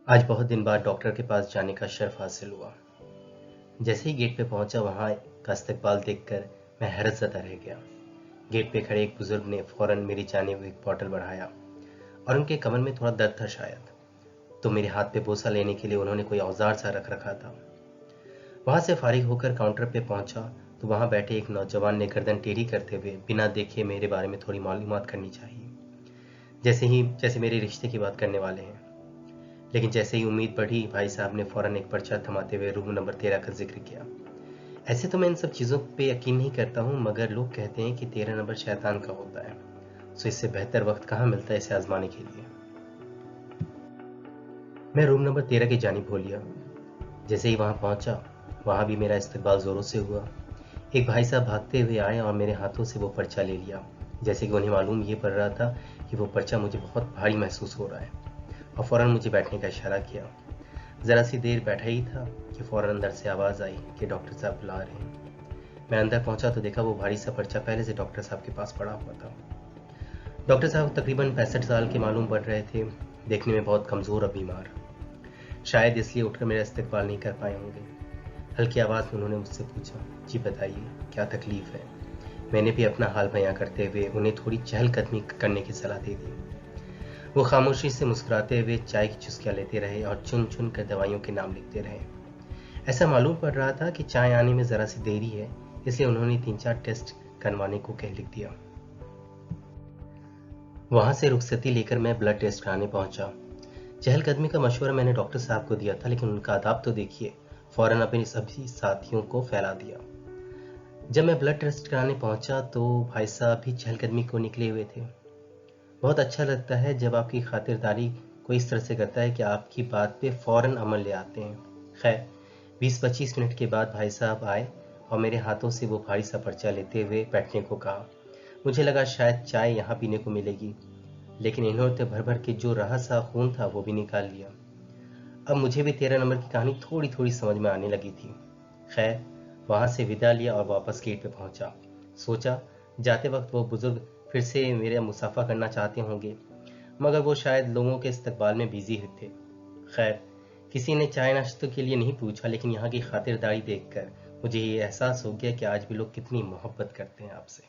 आज बहुत दिन बाद डॉक्टर के पास जाने का शर्फ हासिल हुआ। जैसे ही गेट पे पहुंचा वहां का इस्तकबाल देखकर मैं हैरतज़दा रह गया। गेट पे खड़े एक बुजुर्ग ने फौरन मेरी जानिब एक बॉटल बढ़ाया और उनके कमर में थोड़ा दर्द था शायद, तो मेरे हाथ पे बोसा लेने के लिए उन्होंने कोई औजार सा रख रखा था। वहां से फारिग होकर काउंटर पे पहुंचा तो वहां बैठे एक नौजवान ने गर्दन टेढ़ी करते हुए बिना देखे मेरे बारे में थोड़ी मालूमात करनी चाहिए, जैसे मेरे रिश्ते की बात करने वाले हैं। लेकिन जैसे ही उम्मीद बढ़ी, भाई साहब ने फौरन एक पर्चा थमाते हुए रूम नंबर 13 का जिक्र किया। ऐसे तो मैं इन सब चीज़ों पे यकीन नहीं करता हूँ, मगर लोग कहते हैं कि 13 नंबर शैतान का होता है, तो इससे बेहतर वक्त कहाँ मिलता है इसे आजमाने के लिए। मैं रूम नंबर 13 की जानिब हो लिया। जैसे ही वहां पहुंचा, वहां भी मेरा इस्तकबाल जोरों से हुआ। एक भाई साहब भागते हुए आए और मेरे हाथों से वो पर्चा ले लिया, जैसे कि उन्हें मालूम ये पड़ रहा था कि वो पर्चा मुझे बहुत भारी महसूस हो रहा है, और फौरन मुझे बैठने का इशारा किया। जरा सी देर बैठा ही था कि फौरन अंदर से आवाज़ आई कि डॉक्टर साहब बुला रहे हैं। मैं अंदर पहुंचा तो देखा वो भारी सा पर्चा पहले से डॉक्टर साहब के पास पड़ा हुआ था। डॉक्टर साहब तकरीबन 65 साल के मालूम पड़ रहे थे, देखने में बहुत कमज़ोर और बीमार। शायद इसलिए उठकर मेरा इस्तकबाल नहीं कर पाए होंगे। हल्की आवाज़ में उन्होंने मुझसे पूछा, जी बताइए क्या तकलीफ़ है। मैंने भी अपना हाल बयां करते हुए उन्हें थोड़ी चहलकदमी करने की सलाह दे दी। वो खामोशी से मुस्कुराते हुए चाय की चुस्कियां लेते रहे और चुन चुन कर दवाइयों के नाम लिखते रहे। ऐसा मालूम पड़ रहा था कि चाय आने में जरा सी देरी है, इसलिए उन्होंने 3-4 टेस्ट करवाने को कह लिख दिया। वहां से रुखसती लेकर मैं ब्लड टेस्ट कराने पहुंचा। चहलकदमी का मशवरा मैंने डॉक्टर साहब को दिया था, लेकिन उनका आदाब तो देखिए, फौरन अपने सभी साथियों को फैला दिया। जब मैं ब्लड टेस्ट कराने पहुंचा तो भाई साहब भी चहलकदमी को निकले हुए थे। बहुत अच्छा लगता है जब आपकी खातिरदारी कोई इस तरह से करता है कि आपकी बात पे फौरन अमल ले आते हैं। खैर, 20-25 मिनट के बाद भाई साहब आए और मेरे हाथों से वो भारी सा पर्चा लेते हुए बैठने को कहा। मुझे लगा शायद चाय यहाँ पीने को मिलेगी, लेकिन इन्होंने तो भर भर के जो रहा सा खून था वो भी निकाल लिया। अब मुझे भी 13 नंबर की कहानी थोड़ी थोड़ी समझ में आने लगी थी। खैर, वहां से विदा लिया और वापस गेट पे पहुंचा। सोचा जाते वक्त वो बुजुर्ग फिर से मेरे मुसाफा करना चाहते होंगे, मगर वो शायद लोगों के इस्तकबाल में बिजी थे। खैर, किसी ने चाय नाश्ते के लिए नहीं पूछा, लेकिन यहाँ की खातिरदारी देखकर मुझे ये एहसास हो गया कि आज भी लोग कितनी मोहब्बत करते हैं आपसे।